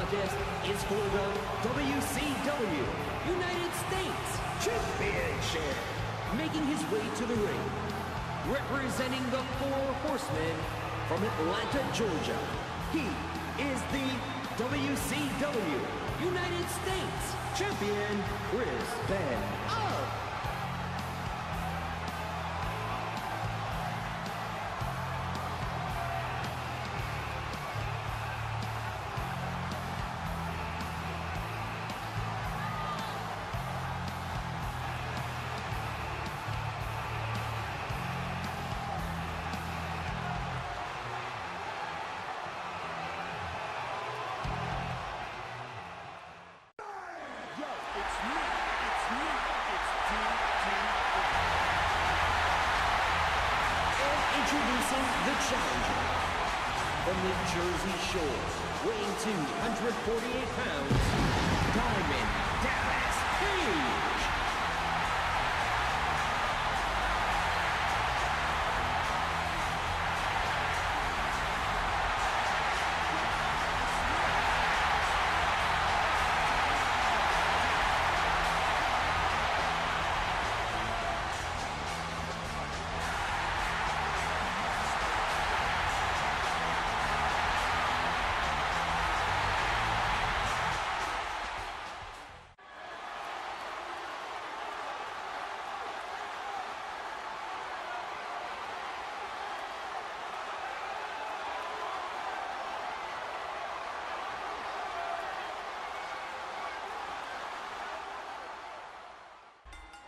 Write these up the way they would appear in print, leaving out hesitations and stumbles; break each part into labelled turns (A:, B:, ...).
A: contest is for the WCW United States Championship. Making his way to the ring, representing the Four Horsemen from Atlanta, Georgia, he is the WCW United States Champion, Chris Benoit. Introducing the challenger from the Jersey Shore, weighing 248 pounds, Diamond Dallas Page.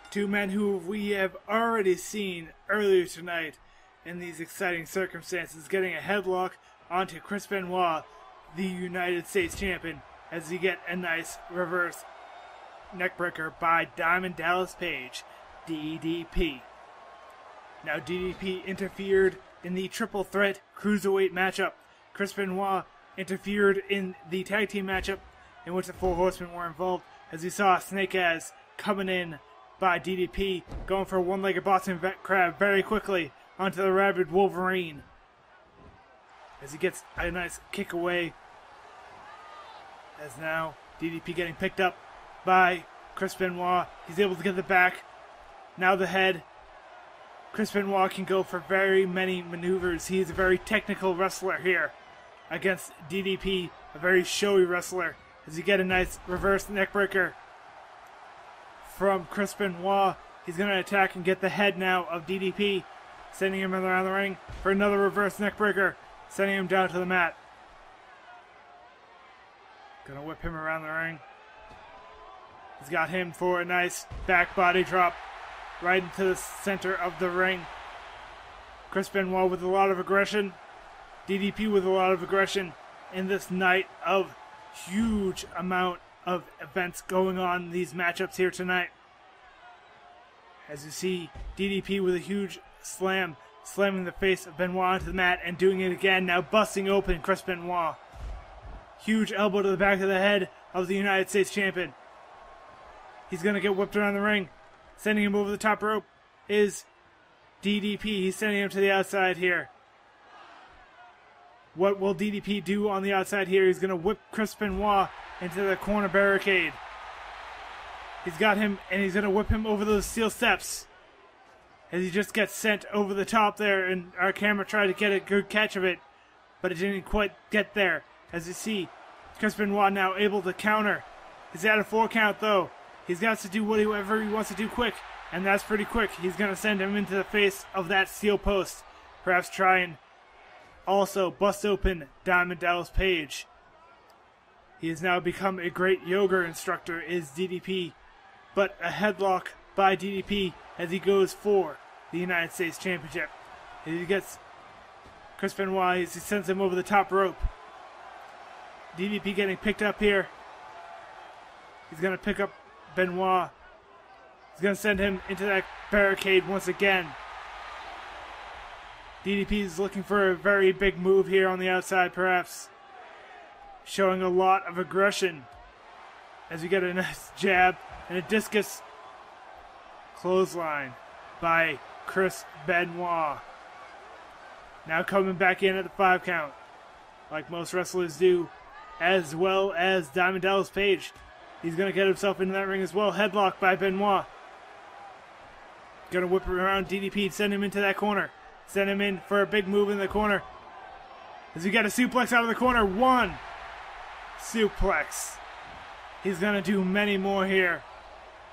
B: Two men who we have already seen earlier tonight in these exciting circumstances getting a headlock onto Chris Benoit, the United States Champion, as he get a nice reverse neckbreaker by Diamond Dallas Page, DDP. Now DDP interfered in the triple threat cruiserweight matchup. Chris Benoit interfered in the tag team matchup in which the Four Horsemen were involved, as we saw Snake Eyes coming in by DDP, going for a one-legged Boston Crab very quickly onto the Rabid Wolverine, as he gets a nice kick away, as now DDP getting picked up by Chris Benoit. He's able to get the back, now the head. Chris Benoit can go for very many maneuvers. He is a very technical wrestler here against DDP, a very showy wrestler, as you get a nice reverse neckbreaker from Chris Benoit. He's going to attack and get the head now of DDP, sending him around the ring for another reverse neckbreaker, sending him down to the mat. Going to whip him around the ring. He's got him for a nice back body drop right into the center of the ring. Chris Benoit with a lot of aggression. DDP with a lot of aggression in this night of huge amount of events going on in these matchups here tonight. As you see, DDP with a huge slam, slamming the face of Benoit onto the mat and doing it again, now busting open Chris Benoit. Huge elbow to the back of the head of the United States Champion. He's going to get whipped around the ring. Sending him over the top rope is DDP. He's sending him to the outside here. What will DDP do on the outside here? He's going to whip Chris Benoit into the corner barricade. He's got him, and he's going to whip him over those steel steps, as he just gets sent over the top there, and our camera tried to get a good catch of it, but it didn't quite get there. As you see, Chris Benoit now able to counter. He's at a 4 count though. He's got to do whatever he wants to do quick, and that's pretty quick. He's going to send him into the face of that steel post, perhaps try and also bust open Diamond Dallas Page. He has now become a great yoga instructor, is DDP, but a headlock by DDP as he goes for the United States Championship. He gets Chris Benoit as he sends him over the top rope. DDP getting picked up here. He's going to pick up Benoit. He's going to send him into that barricade once again. DDP is looking for a very big move here on the outside, perhaps. Showing a lot of aggression as we get a nice jab and a discus clothesline by Chris Benoit. Now coming back in at the 5 count, like most wrestlers do. as well as Diamond Dallas Page. He's going to get himself into that ring as well. Headlock by Benoit. Going to whip him around DDP, send him into that corner. Send him in for a big move in the corner. As we get a suplex out of the corner. One. Suplex. He's going to do many more here.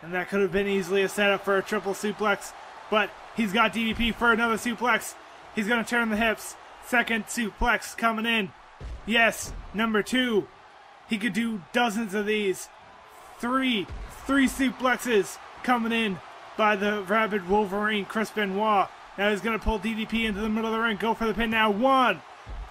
B: And that could have been easily a setup for a triple suplex. But he's got DDP for another suplex. He's going to turn the hips. Second suplex coming in. Yes, number 2. He could do dozens of these. Three suplexes coming in by the Rabid Wolverine Chris Benoit. Now he's going to pull DDP into the middle of the ring. Go for the pin now. 1.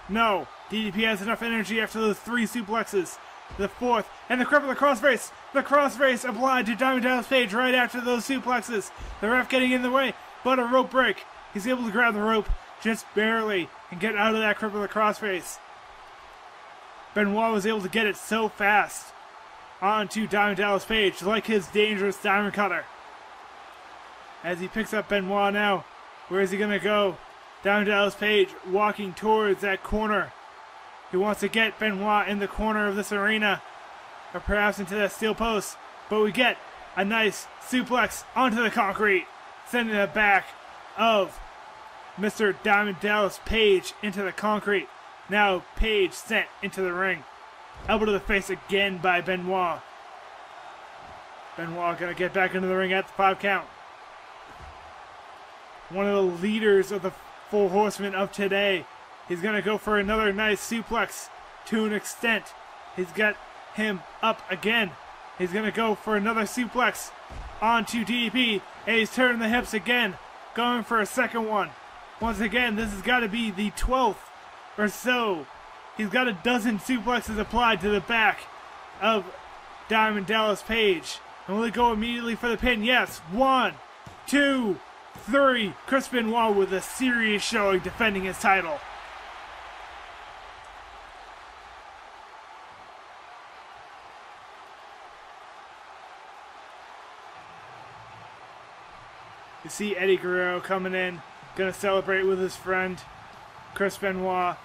B: No. DDP has enough energy after those 3 suplexes. The 4th. And the crippler crossface. The crossface applied to Diamond Dallas Page right after those suplexes. The ref getting in the way. But a rope break. He's able to grab the rope just barely and get out of that crippler crossface. Benoit was able to get it so fast onto Diamond Dallas Page, like his dangerous diamond cutter. As he picks up Benoit now, where is he going to go? Diamond Dallas Page walking towards that corner. He wants to get Benoit in the corner of this arena, or perhaps into that steel post. But we get a nice suplex onto the concrete, sending the back of Mr. Diamond Dallas Page into the concrete. Now Page sent into the ring. Elbow to the face again by Benoit. Benoit going to get back into the ring at the 5 count. One of the leaders of the 4 Horsemen of today. He's going to go for another nice suplex to an extent. He's got him up again. He's going to go for another suplex onto DDP. And he's turning the hips again. Going for a second one. Once again, this has got to be the 12th or so. He's got a dozen suplexes applied to the back of Diamond Dallas Page. And will he go immediately for the pin? Yes. 1, 2, 3. Chris Benoit with a serious showing defending his title. You see Eddie Guerrero coming in, gonna celebrate with his friend Chris Benoit.